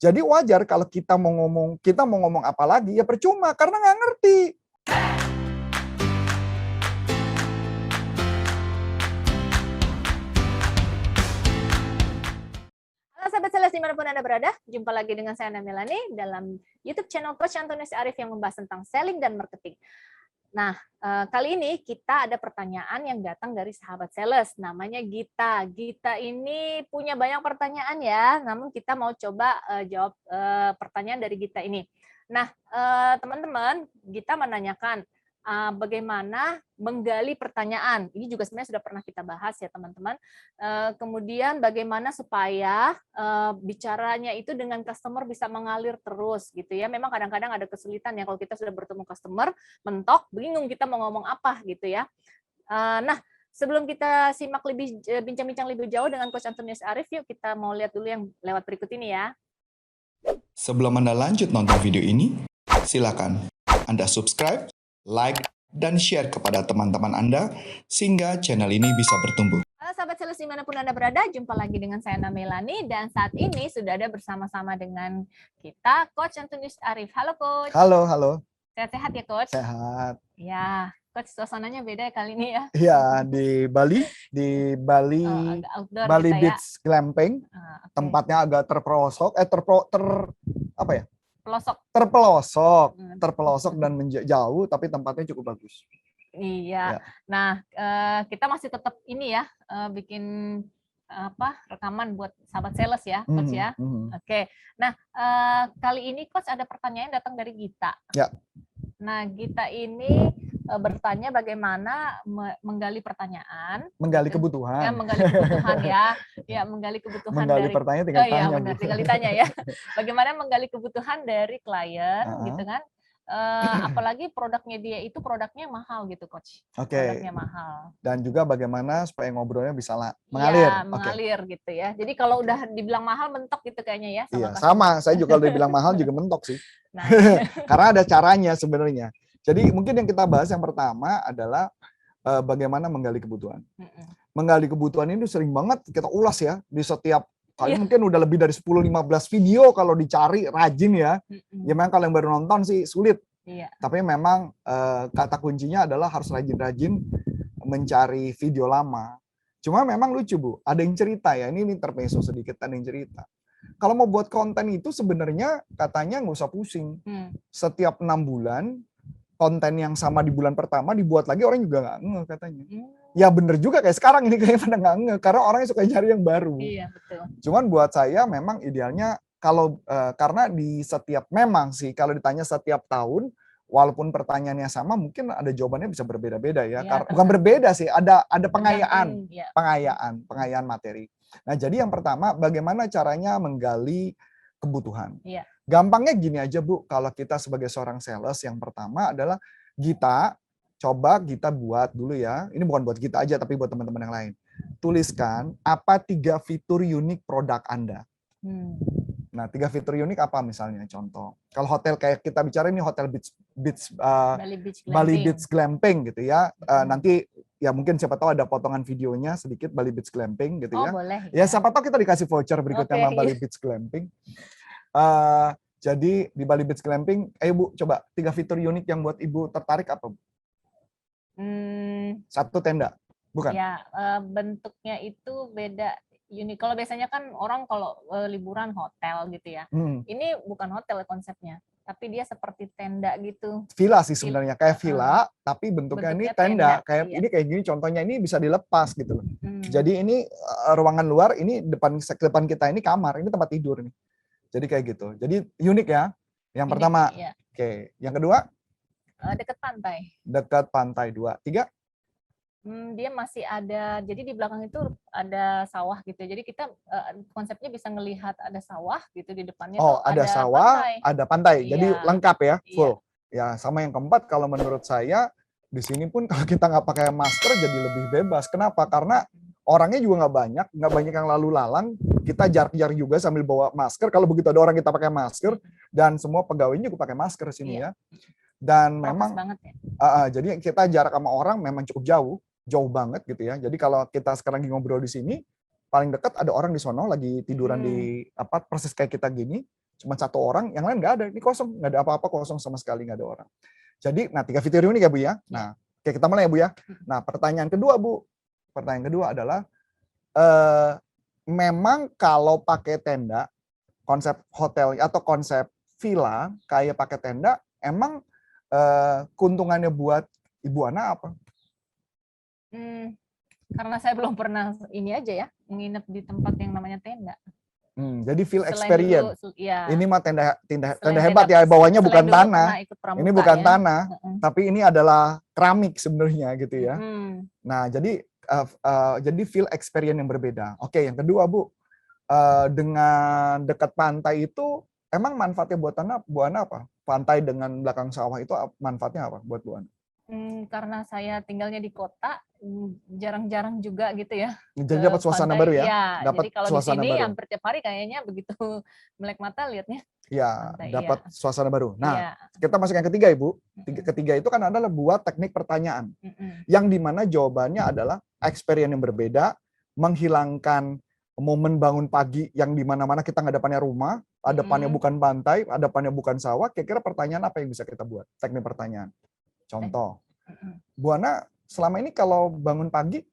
Jadi wajar kalau kita mau ngomong apa lagi, ya percuma karena nggak ngerti. Halo sahabat sales dimanapun Anda berada, jumpa lagi dengan saya Ana Melani dalam YouTube channel Coach Antonius Arif yang membahas tentang selling dan marketing. Nah, kali ini kita ada pertanyaan yang datang dari sahabat sales, namanya Gita. Gita ini punya banyak pertanyaan ya, namun kita mau coba jawab pertanyaan dari Gita ini. Nah, teman-teman, Gita menanyakan, bagaimana menggali pertanyaan. Ini juga sebenarnya sudah pernah kita bahas ya teman-teman. Kemudian bagaimana supaya bicaranya itu dengan customer bisa mengalir terus gitu ya. Memang kadang-kadang ada kesulitan ya kalau kita sudah bertemu customer, mentok, bingung kita mau ngomong apa gitu ya. Nah, sebelum kita simak lebih bincang-bincang lebih jauh dengan Coach Antonius Arif, yuk kita mau lihat dulu yang lewat berikut ini ya. Sebelum Anda lanjut nonton video ini, silakan Anda subscribe, like, dan share kepada teman-teman Anda sehingga channel ini bisa bertumbuh. Halo sahabat sales dimanapun Anda berada, jumpa lagi dengan saya Ana Melani dan saat ini sudah ada bersama-sama dengan kita Coach Antonius Arif. Halo Coach. Halo, halo. Sehat-sehat ya Coach? Sehat. Ya, Coach suasananya beda ya kali ini ya. Iya, di Bali, Agak outdoor Bali kita ya. Beach Glamping. Okay. Tempatnya agak terpelosok, Pelosok. terpelosok dan jauh, tapi tempatnya cukup bagus. Iya. Ya. Nah, kita masih tetap ini ya, bikin rekaman buat sahabat sales ya, Coach ya. Oke. Nah, kali ini Coach ada pertanyaan datang dari Gita. Ya. Nah, Gita ini bertanya bagaimana menggali pertanyaan, menggali kebutuhan. Ya, menggali kebutuhan ya. Ya, menggali kebutuhan menggali dari pertanyaan tinggal tanya. Iya, benar, tinggal ditanya ya. Bagaimana menggali kebutuhan dari klien gitu kan. Apalagi produknya dia itu produknya mahal gitu Coach. Produknya mahal. Dan juga bagaimana supaya ngobrolnya bisa mengalir. Iya, mengalir gitu ya. Jadi kalau udah dibilang mahal mentok gitu kayaknya ya. Iya, sama. Saya juga kalau dibilang mahal juga mentok sih. Nah, karena ada caranya sebenarnya. Jadi mungkin yang kita bahas yang pertama adalah bagaimana menggali kebutuhan. Menggali kebutuhan ini sering banget kita ulas ya di setiap kali, mungkin udah lebih dari 10-15 video kalau dicari rajin ya. Ya memang kalau yang baru nonton sih sulit. Iya. Tapi memang kata kuncinya adalah harus rajin-rajin mencari video lama. Cuma memang lucu Bu, ada yang cerita ya, ini intermezzo sedikit, ada yang cerita. Kalau mau buat konten itu sebenarnya katanya nggak usah pusing. Setiap 6 bulan konten yang sama di bulan pertama dibuat lagi, orang juga nggak ngeh katanya. Ya bener juga kayak sekarang ini kayaknya pada nggak ngeh karena orangnya suka cari yang baru. Iya, betul. Cuman buat saya memang idealnya kalau karena di setiap, memang sih kalau ditanya setiap tahun walaupun pertanyaannya sama mungkin ada jawabannya bisa berbeda-beda ya. Bukan berbeda sih, ada pengayaan materi. Nah, jadi yang pertama bagaimana caranya menggali kebutuhan. Iya. Gampangnya gini aja Bu, kalau kita sebagai seorang sales yang pertama adalah coba kita buat dulu ya. Ini bukan buat kita aja tapi buat teman-teman yang lain. Tuliskan apa 3 fitur unik produk Anda. Nah, 3 fitur unik apa misalnya contoh. Kalau hotel kayak kita bicara ini hotel Bali Beach Glamping gitu ya. Nanti ya mungkin siapa tahu ada potongan videonya sedikit Bali Beach Glamping gitu ya. Boleh. Ya siapa tahu kita dikasih voucher berikutnya sama Bali Beach Glamping. Jadi di Bali Beach Glamping, ayo Bu, coba 3 fitur unik yang buat Ibu tertarik apa Bu? 1 tenda, bukan? Ya, bentuknya itu beda. Unik. Kalau biasanya kan orang kalau liburan hotel gitu ya. Ini bukan hotel konsepnya, tapi dia seperti tenda gitu. Villa sih sebenarnya, kayak villa, tapi bentuknya ini tenda. Kayak ini kayak gini contohnya, ini bisa dilepas gitu loh. Jadi ini ruangan luar, ini depan kita ini kamar, ini tempat tidur nih. Jadi kayak gitu. Jadi unik ya. Yang pertama. Iya. Oke. Yang kedua? Dekat pantai. Dekat pantai. 2. 3? Dia masih ada, jadi di belakang itu ada sawah gitu. Jadi kita konsepnya bisa ngelihat ada sawah gitu di depannya. Ada sawah, pantai. Ada pantai. Iya. Jadi lengkap ya, full. Iya. Ya, sama yang keempat kalau menurut saya di sini pun kalau kita nggak pakai masker jadi lebih bebas. Kenapa? Karena orangnya juga nggak banyak yang lalu lalang. Kita jarak-jarak juga sambil bawa masker. Kalau begitu ada orang kita pakai masker dan semua pegawainya juga pakai masker sini ya. Dan memang banget ya. Jadi kita jarak sama orang memang cukup jauh banget gitu ya. Jadi kalau kita sekarang lagi ngobrol di sini, paling dekat ada orang di sono lagi tiduran di persis kayak kita gini. cuma satu orang, yang lain nggak ada, ini kosong, nggak ada apa-apa, kosong sama sekali, nggak ada orang. Jadi, nah 3 fitur ini ya Bu ya. Nah, oke, kita mulai ya Bu ya. Nah, pertanyaan kedua Bu, pertanyaan kedua adalah, memang kalau pakai tenda, konsep hotel atau konsep villa kayak pakai tenda, emang keuntungannya buat Ibu Ana apa? Karena saya belum pernah ini aja ya, menginap di tempat yang namanya tenda. Jadi feel Selain experience. dulu, ya. Ini mah tenda Selain hebat tenda, ya, bawahnya selain bukan dulu tanah. pernah ikut pramuka Ini bukan ya. tanah, tapi ini adalah keramik sebenarnya gitu ya. Nah, jadi feel experience yang berbeda. Oke, yang kedua Bu, dengan dekat pantai itu emang manfaatnya buat Bu Ana apa? Pantai dengan belakang sawah itu manfaatnya apa buat Bu Ana? Karena saya tinggalnya di kota, jarang-jarang juga gitu ya. Jadi dapat suasana baru ya? Iya, Dapat jadi kalau di suasana sini baru. hampir tiap hari kayaknya begitu melek mata lihatnya. Iya, Pantai, dapat suasana baru. Nah, iya. kita masuk yang ketiga Ibu. Ketiga itu kan adalah buat teknik pertanyaan. Yang dimana jawabannya adalah experience yang berbeda, menghilangkan momen bangun pagi yang dimana-mana kita hadapannya rumah, hadapannya bukan pantai, hadapannya bukan sawah. Kira-kira pertanyaan apa yang bisa kita buat? Teknik pertanyaan. Contoh, Bu Ana selama ini kalau bangun pagi,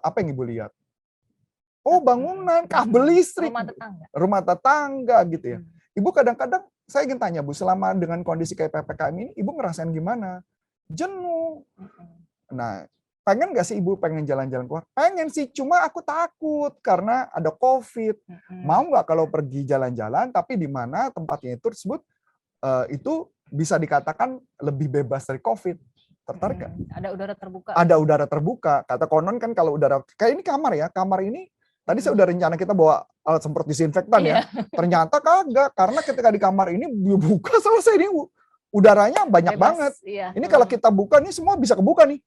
apa yang Ibu lihat? Oh, bangunan, kabel listrik, rumah tetangga gitu ya. Ibu kadang-kadang, saya ingin tanya Bu, selama dengan kondisi kayak PPKM ini, Ibu ngerasain gimana? Jenuh. Nah, pengen nggak sih Ibu pengen jalan-jalan keluar? Pengen sih, cuma aku takut karena ada COVID. Mau nggak kalau pergi jalan-jalan, tapi di mana tempatnya itu tersebut itu bisa dikatakan lebih bebas dari COVID. Tertarik nggak? Ada udara terbuka. Ada udara terbuka. Kata konon kan kalau udara, kayak ini kamar ya, kamar ini tadi saya udah rencana kita bawa alat semprot disinfektan ya. Ternyata kagak, karena ketika di kamar ini dibuka selesai ini udaranya banyak Bebas, banget. Iya. Ini kalau kita buka nih semua bisa kebuka nih.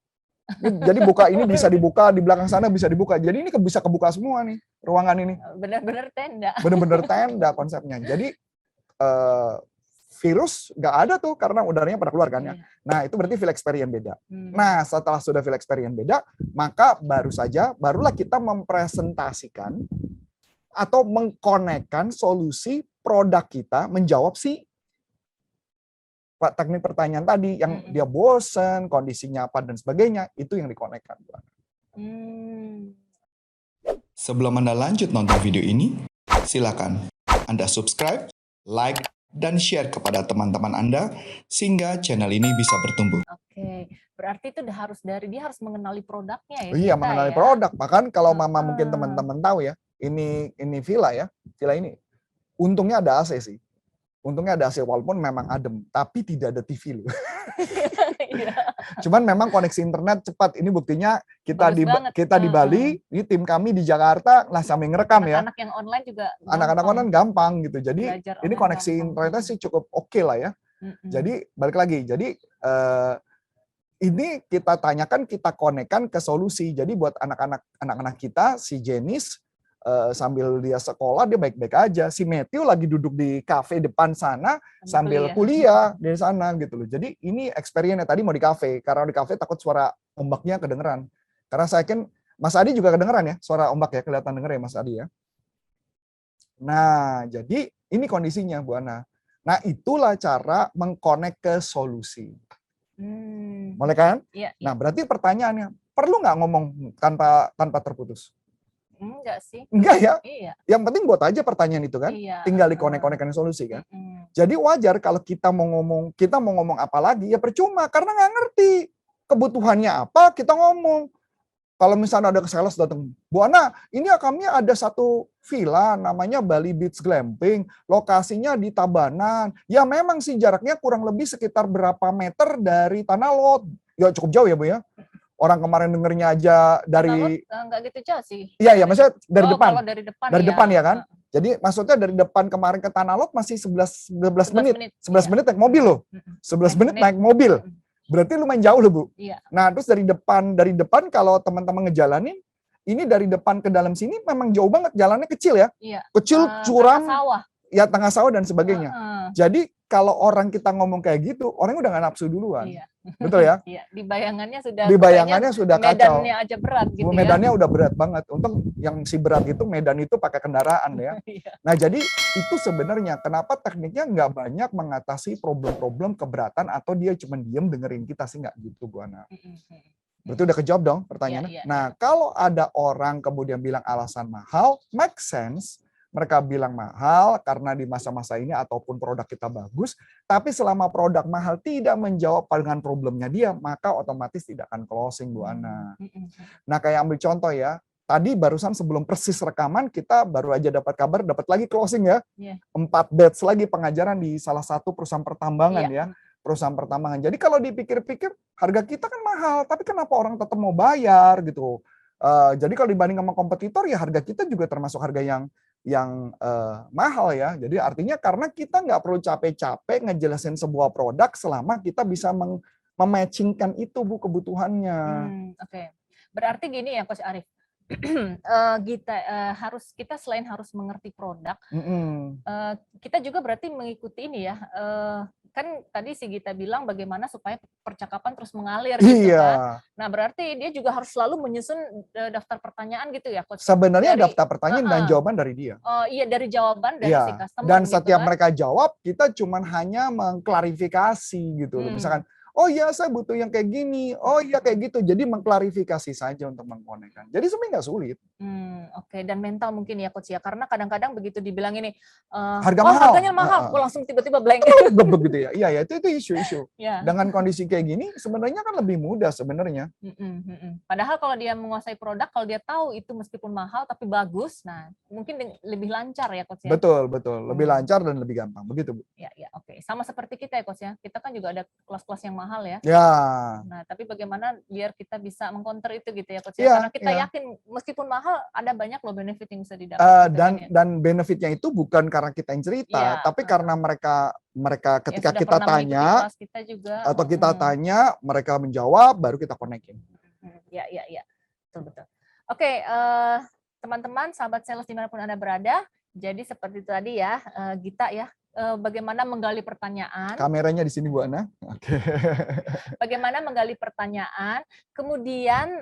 Jadi buka ini bisa dibuka, di belakang sana bisa dibuka. Jadi ini bisa kebuka semua nih ruangan ini. Benar-benar tenda. Benar-benar tenda konsepnya. Jadi virus nggak ada tuh karena udaranya pada keluar kan ya. Nah, itu berarti feel experience beda. Nah, setelah sudah feel experience beda, maka barulah kita mempresentasikan atau mengkonekkan solusi produk kita menjawab si teknik pertanyaan tadi yang dia bosen, kondisinya apa dan sebagainya, itu yang dikonekkan. Sebelum Anda lanjut nonton video ini, silakan Anda subscribe, like, dan share kepada teman-teman Anda sehingga channel ini bisa bertumbuh. Oke, berarti itu dia harus mengenali produknya ya. Iya, mengenali produk. Bahkan kalau Mama mungkin teman-teman tahu ya, ini villa ya, villa ini untungnya ada AC sih. Untungnya ada AC walaupun memang adem, tapi tidak ada TV loh. Cuman memang koneksi internet cepat. Ini buktinya kita di Bali, ini tim kami di Jakarta lah sambil ngerekam ya. Anak-anak yang online juga anak-anak online gampang gitu. Jadi ini koneksi internetnya sih cukup oke lah ya. Jadi balik lagi. Jadi ini kita tanyakan, kita konekkan ke solusi. Jadi buat anak-anak kita, si Jenis sambil dia sekolah dia baik-baik aja. Si Matthew lagi duduk di kafe depan sana sambil kuliah di sana gitu loh. Jadi ini experience-nya tadi mau di kafe, karena di kafe takut suara ombaknya kedengeran. Karena saya yakin Mas Adi juga kedengeran ya, suara ombak ya, kelihatan denger ya Mas Adi ya. Nah, jadi ini kondisinya Bu Ana. Nah, itulah cara mengkonek ke solusi. Boleh kan? Iya, nah, berarti pertanyaannya, perlu nggak ngomong tanpa terputus? Enggak sih. Enggak ya? Iya. Yang penting buat aja pertanyaan itu kan. Iya. Tinggal dikonek-konekkan solusi kan. Jadi wajar kalau kita mau ngomong apa lagi ya percuma karena nggak ngerti kebutuhannya apa kita ngomong. Kalau misalnya ada sales datang, Bu Ana, ini kami ada satu villa namanya Bali Beach Glamping, lokasinya di Tabanan. Ya memang sih jaraknya kurang lebih sekitar berapa meter dari Tanah Lot. Ya cukup jauh ya Bu ya. Orang kemarin dengernya aja dari enggak gitu jauh sih. Iya, maksudnya dari depan. Kalau dari depan dari depan ya kan? Jadi maksudnya dari depan kemarin ke Tanah Lot masih 11 menit. 11 menit naik mobil loh. 11 menit naik mobil. Berarti lumayan jauh loh, Bu. Iya. Nah, terus dari depan kalau teman-teman ngejalanin, ini dari depan ke dalam sini memang jauh banget, jalannya kecil ya. Iya. Kecil, curam. Tengah sawah. Ya, tengah sawah dan sebagainya. Jadi kalau orang kita ngomong kayak gitu, orang udah nggak nafsu duluan. Iya. Betul ya? Iya, di bayangannya sudah Di bayangannya sudah kacau. medannya aja berat gitu ya. Medannya udah berat banget. Untung yang si berat itu medan itu pakai kendaraan ya. Iya. Nah jadi itu sebenarnya kenapa tekniknya nggak banyak mengatasi problem-problem keberatan atau dia cuma diem dengerin kita sih, nggak gitu Bu Ana. Berarti udah kejawab dong pertanyaannya. Iya, iya, Nah kalau ada orang kemudian bilang alasan mahal, make sense. Mereka bilang mahal karena di masa-masa ini ataupun produk kita bagus, tapi selama produk mahal tidak menjawab dengan problemnya dia, maka otomatis tidak akan closing Bu Ana. Nah kayak ambil contoh ya, tadi barusan sebelum persis rekaman kita baru aja dapat kabar, dapat lagi closing ya, 4 batch lagi pengajaran di salah satu perusahaan pertambangan ya, perusahaan pertambangan. Jadi kalau dipikir-pikir harga kita kan mahal, tapi kenapa orang tetap mau bayar gitu? Jadi kalau dibanding sama kompetitor ya harga kita juga termasuk harga yang mahal ya. Jadi artinya karena kita nggak perlu capek-capek ngejelasin sebuah produk selama kita bisa mematchingkan itu Bu kebutuhannya. Oke. Berarti gini ya Coach Arief. Kita selain harus mengerti produk, kita juga berarti mengikuti ini ya. Kan tadi si Gita bilang bagaimana supaya percakapan terus mengalir gitu kan. Nah, berarti dia juga harus selalu menyusun daftar pertanyaan gitu ya, Coach. Sebenarnya daftar pertanyaan dan jawaban dari dia. Oh iya, dari jawaban dari si customer. Dan gitu setiap kan. mereka jawab, kita cuman hanya mengklarifikasi gitu. Misalkan, oh iya saya butuh yang kayak gini, oh iya kayak gitu. Jadi mengklarifikasi saja untuk mengkonekkan. Jadi sebenarnya nggak sulit. Oke. Dan mental mungkin ya Coach ya, karena kadang-kadang begitu dibilang ini, harganya mahal, aku langsung tiba-tiba blank. Gitu ya. Iya, itu isu-isu. Dengan kondisi kayak gini, sebenarnya kan lebih mudah sebenarnya. Padahal kalau dia menguasai produk, kalau dia tahu itu meskipun mahal tapi bagus, nah mungkin lebih lancar ya Coach ya. Betul. Lebih lancar dan lebih gampang. Begitu Bu. Ya, oke. Sama seperti kita ya Coach ya. Kita kan juga ada kelas-kelas yang mahal ya. Nah, tapi bagaimana biar kita bisa mengcounter itu gitu ya Coach ya. Karena kita yakin meskipun mahal ada banyak loh benefit yang bisa didapat. Dan benefitnya itu bukan karena kita yang cerita, tapi karena mereka ketika kita tanya kita juga, atau kita tanya, mereka menjawab, baru kita konekin. Ya. Betul. Oke, teman-teman, sahabat sales dimanapun Anda berada, jadi seperti itu tadi ya, Gita ya, bagaimana menggali pertanyaan. Kameranya di sini Bu Ana. Oke. Bagaimana menggali pertanyaan, kemudian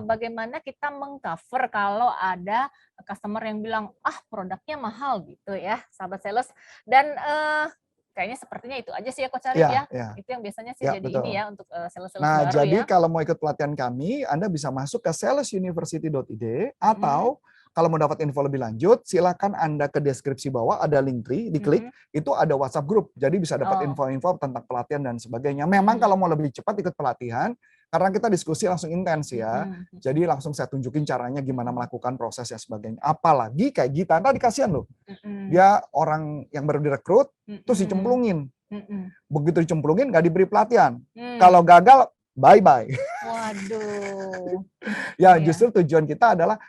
bagaimana kita mengcover kalau ada customer yang bilang, produknya mahal gitu ya, sahabat sales. Dan kayaknya sepertinya itu aja sih ya Coach Arief ya. Itu yang biasanya sih jadi betul. ini ya untuk sales-sales baru jadi ya. kalau mau ikut pelatihan kami, Anda bisa masuk ke salesuniversity.id atau kalau mau dapat info lebih lanjut, silakan Anda ke deskripsi bawah, ada Linktree, diklik, itu ada WhatsApp group. Jadi bisa dapat info-info tentang pelatihan dan sebagainya. Memang kalau mau lebih cepat ikut pelatihan, karena kita diskusi langsung intens ya. Jadi langsung saya tunjukin caranya gimana melakukan proses dan sebagainya. Apalagi kayak Gita, tadi kasihan loh. Dia orang yang baru direkrut, terus dicemplungin. Begitu dicemplungin, nggak diberi pelatihan. Kalau gagal, bye-bye. Waduh. Justru tujuan kita adalah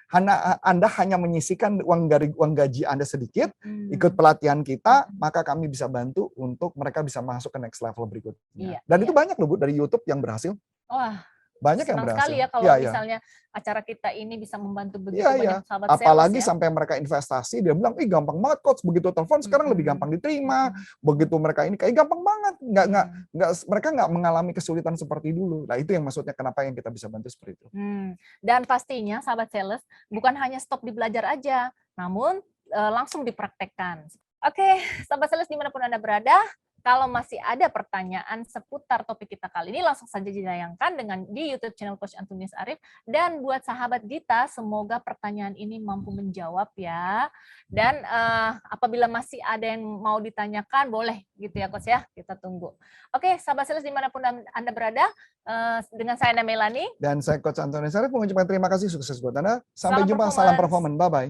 Anda hanya menyisihkan uang gaji Anda sedikit, ikut pelatihan kita, maka kami bisa bantu untuk mereka bisa masuk ke next level berikutnya. Dan itu banyak loh Bu dari YouTube yang berhasil. Wah, banyak yang berhasil. Sekali ya kalau misalnya acara kita ini bisa membantu begitu banyak sahabat sales. Apalagi sampai mereka investasi, dia bilang, gampang banget Coach, begitu telepon sekarang lebih gampang diterima. Begitu mereka ini kayak gampang banget, mereka nggak mengalami kesulitan seperti dulu. Nah itu yang maksudnya kenapa yang kita bisa bantu seperti itu. Dan pastinya sahabat sales bukan hanya stop di belajar aja, namun langsung dipraktekkan. Oke, sahabat sales dimanapun Anda berada, kalau masih ada pertanyaan seputar topik kita kali ini, langsung saja ditayangkan di YouTube channel Coach Antonius Arief. Dan buat sahabat Gita, semoga pertanyaan ini mampu menjawab ya. Dan apabila masih ada yang mau ditanyakan, boleh gitu ya Coach ya, kita tunggu. Oke, sahabat sales dimanapun Anda berada, dengan saya Ana Melani. Dan saya Coach Antonius Arief mengucapkan terima kasih, sukses buat Anda. Sampai jumpa, salam performance, bye-bye.